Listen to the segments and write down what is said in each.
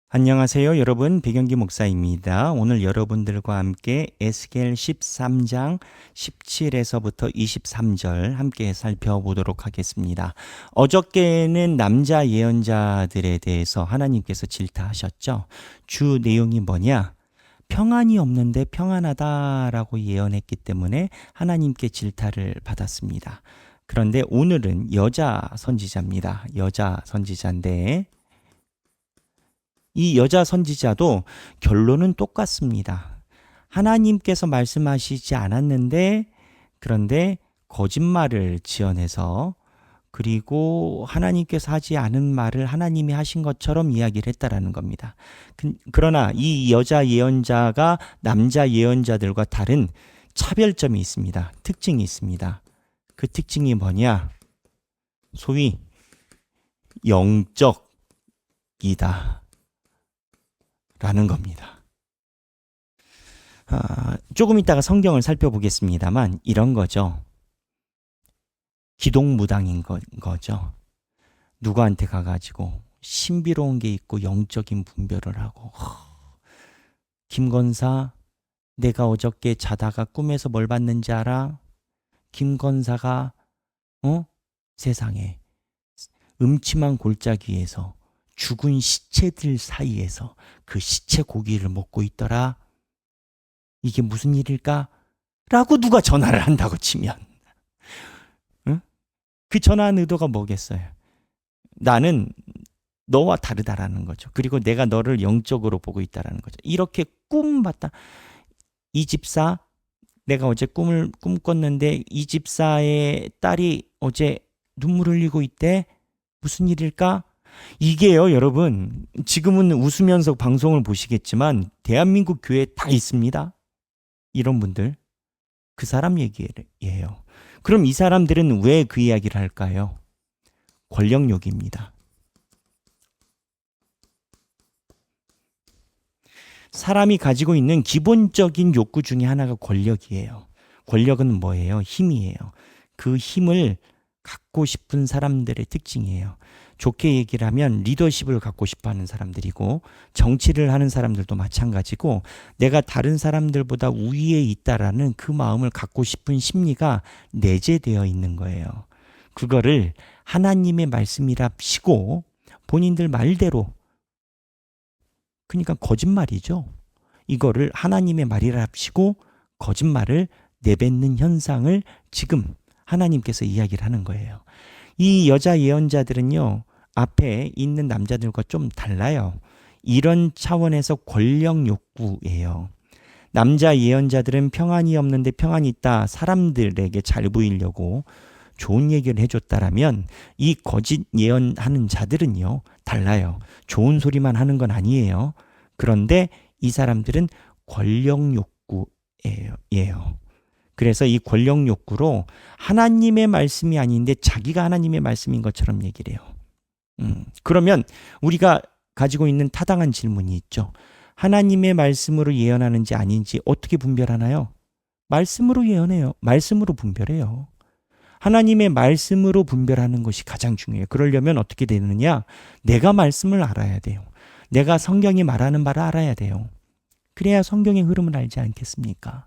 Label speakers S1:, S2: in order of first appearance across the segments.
S1: 안녕하세요, 여러분. 백영기 목사입니다. 오늘 여러분들과 함께 에스겔 13장 17에서부터 23절 함께 살펴보도록 하겠습니다. 어저께는 남자 예언자들에 대해서 하나님께서 질타하셨죠. 주 내용이 뭐냐? 평안이 없는데 평안하다라고 예언했기 때문에 하나님께 질타를 받았습니다. 그런데 오늘은 여자 선지자입니다. 여자 선지자인데 이 여자 선지자도 결론은 똑같습니다. 하나님께서 말씀하시지 않았는데 그런데 거짓말을 지어내서 그리고 하나님께서 하지 않은 말을 하나님이 하신 것처럼 이야기를 했다라는 겁니다. 그러나 이 여자 예언자가 남자 예언자들과 다른 차별점이 있습니다. 특징이 있습니다. 그 특징이 뭐냐? 소위 영적이다 라는 겁니다. 조금 이따가 성경을 살펴보겠습니다만 이런 거죠. 기동무당인 거죠. 누구한테 가가지고 신비로운 게 있고 영적인 분별을 하고 김건사 내가 어저께 자다가 꿈에서 뭘 봤는지 알아? 김건사가 세상에 음침한 골짜기에서 죽은 시체들 사이에서 그 시체 고기를 먹고 있더라. 이게 무슨 일일까? 라고 누가 전화를 한다고 치면 응? 그 전화한 의도가 뭐겠어요? 나는 너와 다르다라는 거죠. 그리고 내가 너를 영적으로 보고 있다라는 거죠. 이렇게 꿈 봤다. 이 집사 내가 어제 꿈을 꿨는데 이 집사의 딸이 어제 눈물 흘리고 있대. 무슨 일일까? 이게요, 여러분, 지금은 웃으면서 방송을 보시겠지만 대한민국 교회에 다 있습니다. 이런 분들. 그 사람 얘기예요. 그럼 이 사람들은 왜 그 이야기를 할까요? 권력욕입니다. 사람이 가지고 있는 기본적인 욕구 중에 하나가 권력이에요. 권력은 뭐예요? 힘이에요. 그 힘을 갖고 싶은 사람들의 특징이에요. 좋게 얘기를 하면 리더십을 갖고 싶어 하는 사람들이고 정치를 하는 사람들도 마찬가지고 내가 다른 사람들보다 우위에 있다라는 그 마음을 갖고 싶은 심리가 내재되어 있는 거예요. 그거를 하나님의 말씀이랍시고 본인들 말대로 그러니까 거짓말이죠. 이거를 하나님의 말이랍시고 거짓말을 내뱉는 현상을 지금 하나님께서 이야기를 하는 거예요. 이 여자 예언자들은요, 앞에 있는 남자들과 좀 달라요. 이런 차원에서 권력 욕구예요. 남자 예언자들은 평안이 없는데 평안이 있다. 사람들에게 잘 보이려고 좋은 얘기를 해줬다라면 이 거짓 예언하는 자들은요, 달라요. 좋은 소리만 하는 건 아니에요. 그런데 이 사람들은 권력 욕구예요. 그래서 이 권력 욕구로 하나님의 말씀이 아닌데 자기가 하나님의 말씀인 것처럼 얘기를 해요. 그러면 우리가 가지고 있는 타당한 질문이 있죠. 하나님의 말씀으로 예언하는지 아닌지 어떻게 분별하나요? 말씀으로 예언해요. 말씀으로 분별해요. 하나님의 말씀으로 분별하는 것이 가장 중요해요. 그러려면 어떻게 되느냐? 내가 말씀을 알아야 돼요. 내가 성경이 말하는 바를 알아야 돼요. 그래야 성경의 흐름을 알지 않겠습니까?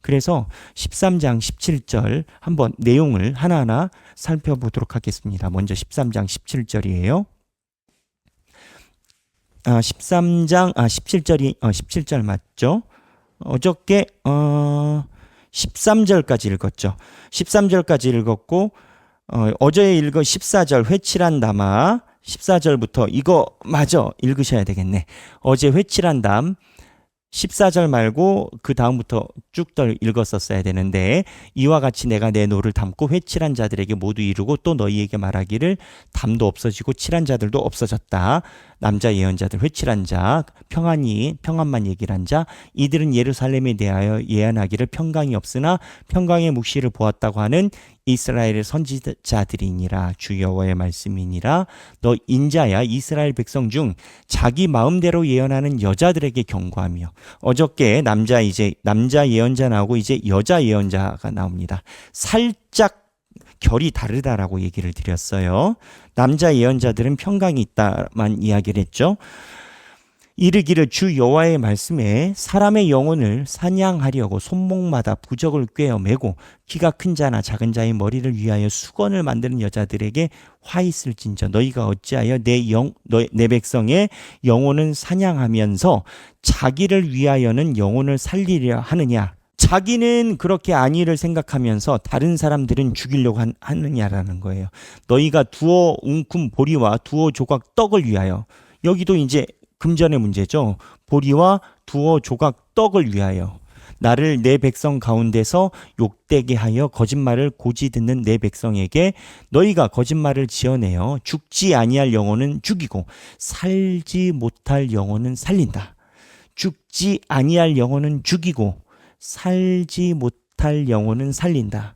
S1: 그래서 13장 17절 한번 내용을 하나하나 살펴보도록 하겠습니다. 먼저 13장 17절이에요. 17절 맞죠? 어저께 13절까지 읽었죠. 13절까지 읽었고 어제 읽은 14절 회칠한 담아 14절부터 이거 마저 읽으셔야 되겠네. 어제 회칠한 담 14절 말고 그 다음부터 쭉 더 읽었었어야 되는데 이와 같이 내가 내 노를 담고 회칠한 자들에게 모두 이루고 또 너희에게 말하기를 담도 없어지고 칠한 자들도 없어졌다. 남자 예언자들 회칠한 자 평안만 얘기를 한 자 이들은 예루살렘에 대하여 예언하기를 평강이 없으나 평강의 묵시를 보았다고 하는 이스라엘의 선지자들이니라. 주 여호와의 말씀이니라. 너 인자야 이스라엘 백성 중 자기 마음대로 예언하는 여자들에게 경고하며. 어저께 남자 예언자 나오고 이제 여자 예언자가 나옵니다. 살짝 결이 다르다라고 얘기를 드렸어요. 남자 예언자들은 평강이 있다만 이야기를 했죠. 이르기를 주 여호와의 말씀에 사람의 영혼을 사냥하려고 손목마다 부적을 꿰어 매고 키가 큰 자나 작은 자의 머리를 위하여 수건을 만드는 여자들에게 화 있을진저 너희가 어찌하여 내 백성의 영혼을 사냥하면서 자기를 위하여는 영혼을 살리려 하느냐. 자기는 그렇게 안위를 생각하면서 다른 사람들은 죽이려고 하느냐라는 거예요. 너희가 두어 웅큼 보리와 두어 조각 떡을 위하여, 여기도 이제 금전의 문제죠. 보리와 두어 조각 떡을 위하여 나를 내 백성 가운데서 욕되게 하여 거짓말을 고지 듣는 내 백성에게 너희가 거짓말을 지어내어 죽지 아니할 영혼은 죽이고 살지 못할 영혼은 살린다. 죽지 아니할 영혼은 죽이고 살지 못할 영혼은 살린다.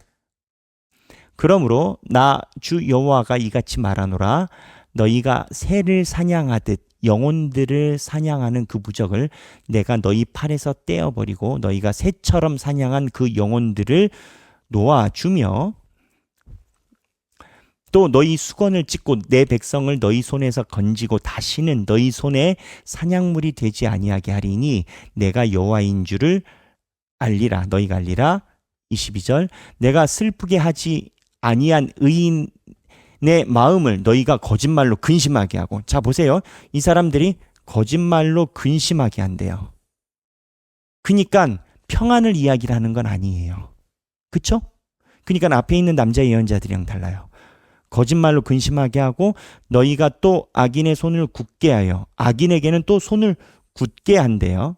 S1: 그러므로 나 주 여호와가 이같이 말하노라. 너희가 새를 사냥하듯 영혼들을 사냥하는 그 부적을 내가 너희 팔에서 떼어버리고 너희가 새처럼 사냥한 그 영혼들을 놓아주며 또 너희 수건을 찢고 내 백성을 너희 손에서 건지고 다시는 너희 손에 사냥물이 되지 아니하게 하리니 내가 여호와인 줄을 알리라. 너희가 알리라. 22절 내가 슬프게 하지 아니한 의인 내 마음을 너희가 거짓말로 근심하게 하고. 자 보세요. 이 사람들이 거짓말로 근심하게 한대요. 그러니까 평안을 이야기를 하는 건 아니에요. 그쵸? 그러니까 앞에 있는 남자 예언자들이랑 달라요. 거짓말로 근심하게 하고 너희가 또 악인의 손을 굳게 하여 악인에게는 또 손을 굳게 한대요.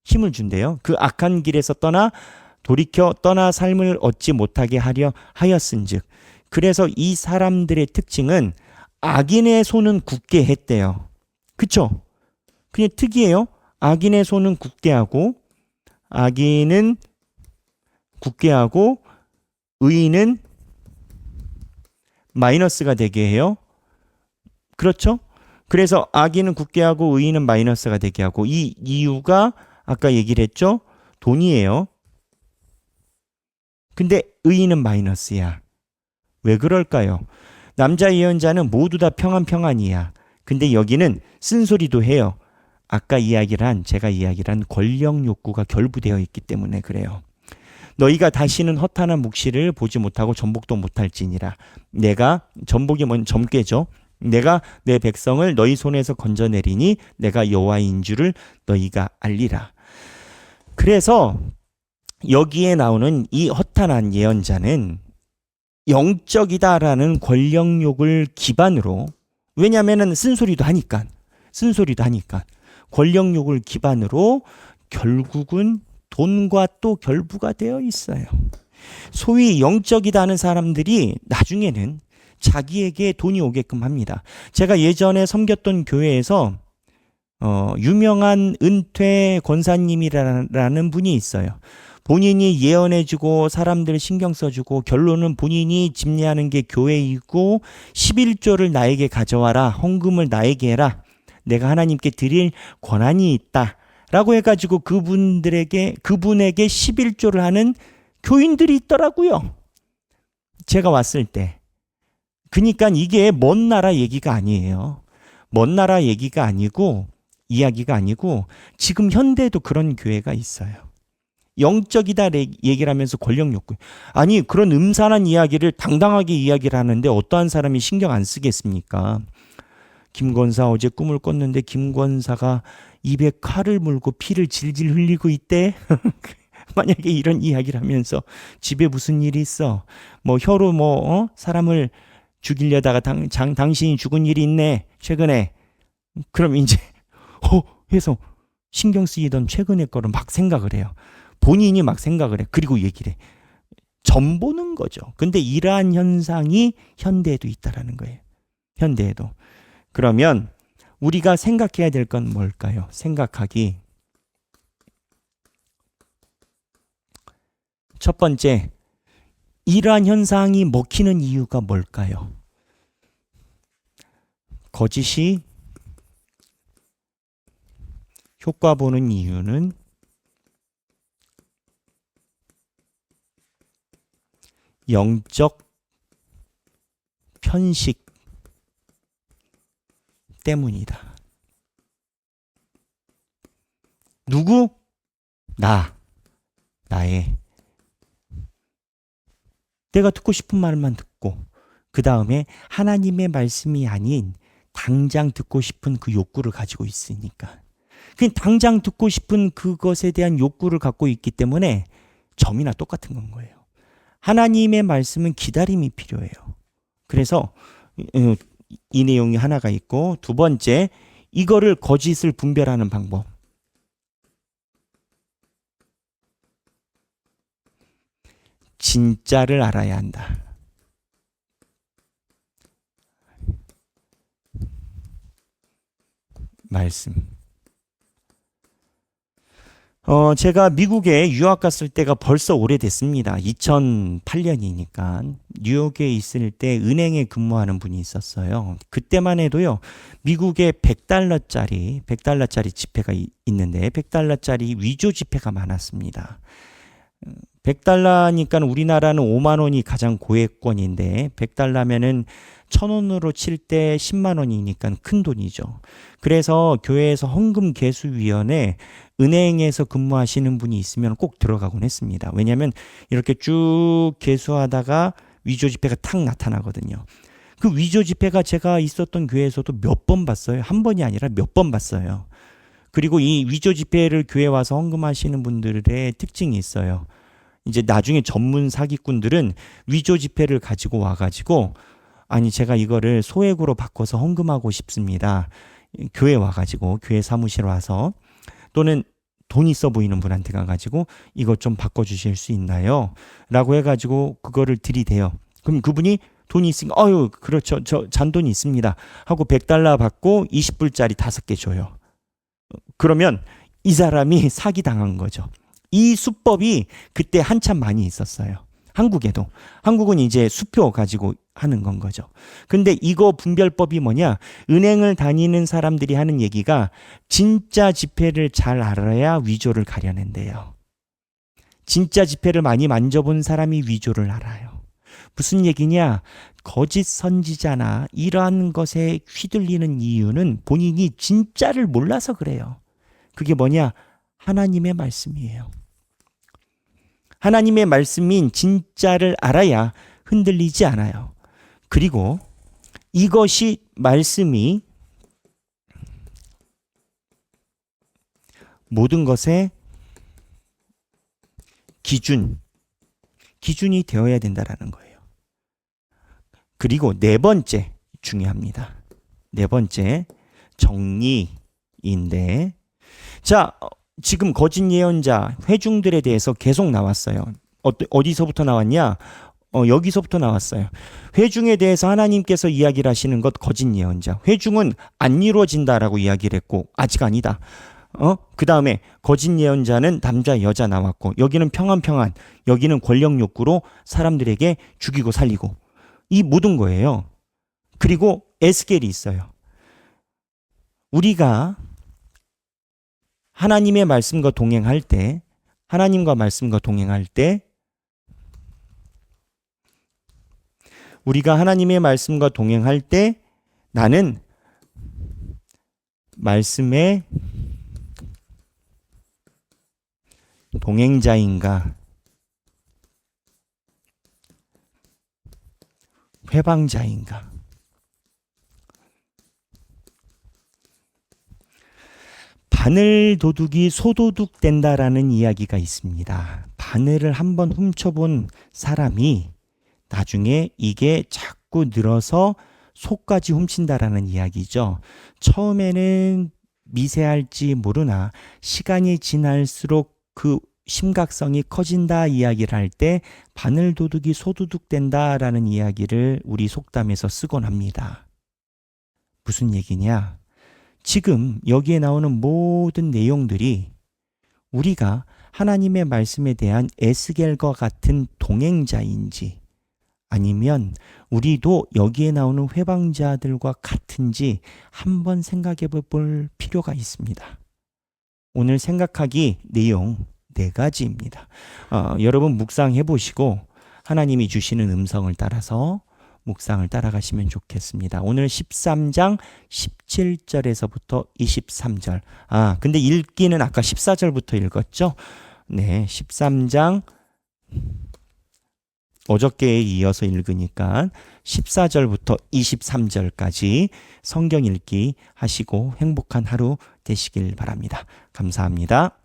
S1: 힘을 준대요. 그 악한 길에서 돌이켜 떠나 삶을 얻지 못하게 하려 하였은즉. 그래서 이 사람들의 특징은 악인의 손은 굳게 했대요. 그쵸? 그냥 특이해요. 악인의 손은 굳게 하고 악인은 굳게 하고 의인은 마이너스가 되게 해요. 그렇죠? 그래서 악인은 굳게 하고 의인은 마이너스가 되게 하고 이 이유가 아까 얘기를 했죠? 돈이에요. 근데 의인은 마이너스야. 왜 그럴까요? 남자 예언자는 모두 다 평안이야. 근데 여기는 쓴소리도 해요. 아까 제가 이야기를 한 권력 욕구가 결부되어 있기 때문에 그래요. 너희가 다시는 허탄한 묵시를 보지 못하고 전복도 못할지니라. 내가 전복이 뭔 점괘죠. 내가 내 백성을 너희 손에서 건져내리니 내가 여호와인 줄을 너희가 알리라. 그래서 여기에 나오는 이 허탄한 예언자는 영적이다라는 권력욕을 기반으로, 왜냐하면 쓴소리도 하니까 권력욕을 기반으로 결국은 돈과 또 결부가 되어 있어요. 소위 영적이다 하는 사람들이 나중에는 자기에게 돈이 오게끔 합니다. 제가 예전에 섬겼던 교회에서 유명한 은퇴 권사님이라는 분이 있어요. 본인이 예언해주고 사람들 신경 써주고 결론은 본인이 집례하는 게 교회이고 11조를 나에게 가져와라. 헌금을 나에게 해라. 내가 하나님께 드릴 권한이 있다. 라고 해가지고 그분에게 11조를 하는 교인들이 있더라고요. 제가 왔을 때. 그러니까 이게 먼 나라 얘기가 아니에요. 먼 나라 얘기가 아니고 이야기가 아니고 지금 현대에도 그런 교회가 있어요. 영적이다 얘기를 하면서 권력 욕구. 아니 그런 음산한 이야기를 당당하게 이야기를 하는데 어떠한 사람이 신경 안 쓰겠습니까? 김권사 어제 꿈을 꿨는데 김권사가 입에 칼을 물고 피를 질질 흘리고 있대. 만약에 이런 이야기를 하면서 집에 무슨 일이 있어? 뭐 혀로 사람을 죽이려다가 당신이 죽은 일이 있네 최근에. 그럼 이제 해서 신경 쓰이던 최근의 거를 막 생각을 해요. 본인이 막 생각을 해. 그리고 얘기를 해. 점 보는 거죠. 근데 이러한 현상이 현대에도 있다라는 거예요. 현대에도. 그러면 우리가 생각해야 될 건 뭘까요? 생각하기. 첫 번째, 이러한 현상이 먹히는 이유가 뭘까요? 거짓이 효과 보는 이유는 영적 편식 때문이다. 누구? 나의. 내가 듣고 싶은 말만 듣고 그 다음에 하나님의 말씀이 아닌 당장 듣고 싶은 그 욕구를 가지고 있으니까. 그 당장 듣고 싶은 그것에 대한 욕구를 갖고 있기 때문에 점이나 똑같은 건 거예요. 하나님의 말씀은 기다림이 필요해요. 그래서 이 내용이 하나가 있고, 두 번째, 이거를 거짓을 분별하는 방법. 진짜를 알아야 한다. 말씀. 제가 미국에 유학 갔을 때가 벌써 오래됐습니다. 2008년이니까. 뉴욕에 있을 때 은행에 근무하는 분이 있었어요. 그때만 해도요, 미국에 100달러짜리 지폐가 있는데, 100달러짜리 위조 지폐가 많았습니다. 100달러니까 우리나라는 5만 원이 가장 고액권인데, 100달러면은 1,000원으로 칠 때 10만 원이니까 큰 돈이죠. 그래서 교회에서 헌금 개수위원회, 은행에서 근무하시는 분이 있으면 꼭 들어가곤 했습니다. 왜냐하면 이렇게 쭉 개수하다가 위조 지폐가 탁 나타나거든요. 그 위조 지폐가 제가 있었던 교회에서도 몇 번 봤어요. 한 번이 아니라 몇 번 봤어요. 그리고 이 위조 지폐를 교회 와서 헌금하시는 분들의 특징이 있어요. 이제 나중에 전문 사기꾼들은 위조 지폐를 가지고 와가지고, 아니 제가 이거를 소액으로 바꿔서 헌금하고 싶습니다. 교회 와가지고, 교회 사무실 와서, 또는 돈 있어 보이는 분한테 가가지고 이것 좀 바꿔주실 수 있나요? 라고 해가지고 그거를 들이대요. 그럼 그분이 돈이 있으니까 그렇죠, 저 잔돈이 있습니다 하고 100달러 받고 20불짜리 5개 줘요. 그러면 이 사람이 사기당한 거죠. 이 수법이 그때 한참 많이 있었어요. 한국에도. 한국은 이제 수표 가지고 하는 건 거죠. 근데 이거 분별법이 뭐냐? 은행을 다니는 사람들이 하는 얘기가 진짜 지폐를 잘 알아야 위조를 가려낸대요. 진짜 지폐를 많이 만져본 사람이 위조를 알아요. 무슨 얘기냐? 거짓 선지자나 이러한 것에 휘둘리는 이유는 본인이 진짜를 몰라서 그래요. 그게 뭐냐? 하나님의 말씀이에요. 하나님의 말씀인 진짜를 알아야 흔들리지 않아요. 그리고 이것이 말씀이 모든 것의 기준이 되어야 된다라는 거예요. 그리고 네 번째 중요합니다. 네 번째 정리인데, 자, 지금 거짓 예언자 회중들에 대해서 계속 나왔어요. 어디서부터 나왔냐? 여기서부터 나왔어요. 회중에 대해서 하나님께서 이야기를 하시는 것 거짓 예언자. 회중은 안 이루어진다라고 이야기를 했고 아직 아니다. 그 다음에 거짓 예언자는 남자 여자 나왔고, 여기는 평안, 여기는 권력 욕구로 사람들에게 죽이고 살리고, 이 모든 거예요. 그리고 에스겔이 있어요. 우리가 하나님의 말씀과 동행할 때, 우리가 하나님의 말씀과 동행할 때 나는 말씀의 동행자인가 회방자인가? 바늘 도둑이 소도둑 된다라는 이야기가 있습니다. 바늘을 한번 훔쳐본 사람이 나중에 이게 자꾸 늘어서 속까지 훔친다라는 이야기죠. 처음에는 미세할지 모르나 시간이 지날수록 그 심각성이 커진다 이야기를 할 때 바늘 도둑이 소도둑 된다라는 이야기를 우리 속담에서 쓰곤 합니다. 무슨 얘기냐? 지금 여기에 나오는 모든 내용들이 우리가 하나님의 말씀에 대한 에스겔과 같은 동행자인지, 아니면 우리도 여기에 나오는 회방자들과 같은지 한번 생각해 볼 필요가 있습니다. 오늘 생각하기 내용 4가지입니다. 여러분 묵상해 보시고 하나님이 주시는 음성을 따라서 묵상을 따라가시면 좋겠습니다. 오늘 13장 17절에서부터 23절. 근데 읽기는 아까 14절부터 읽었죠? 네, 13장 어저께에 이어서 읽으니까 14절부터 23절까지 성경 읽기 하시고 행복한 하루 되시길 바랍니다. 감사합니다.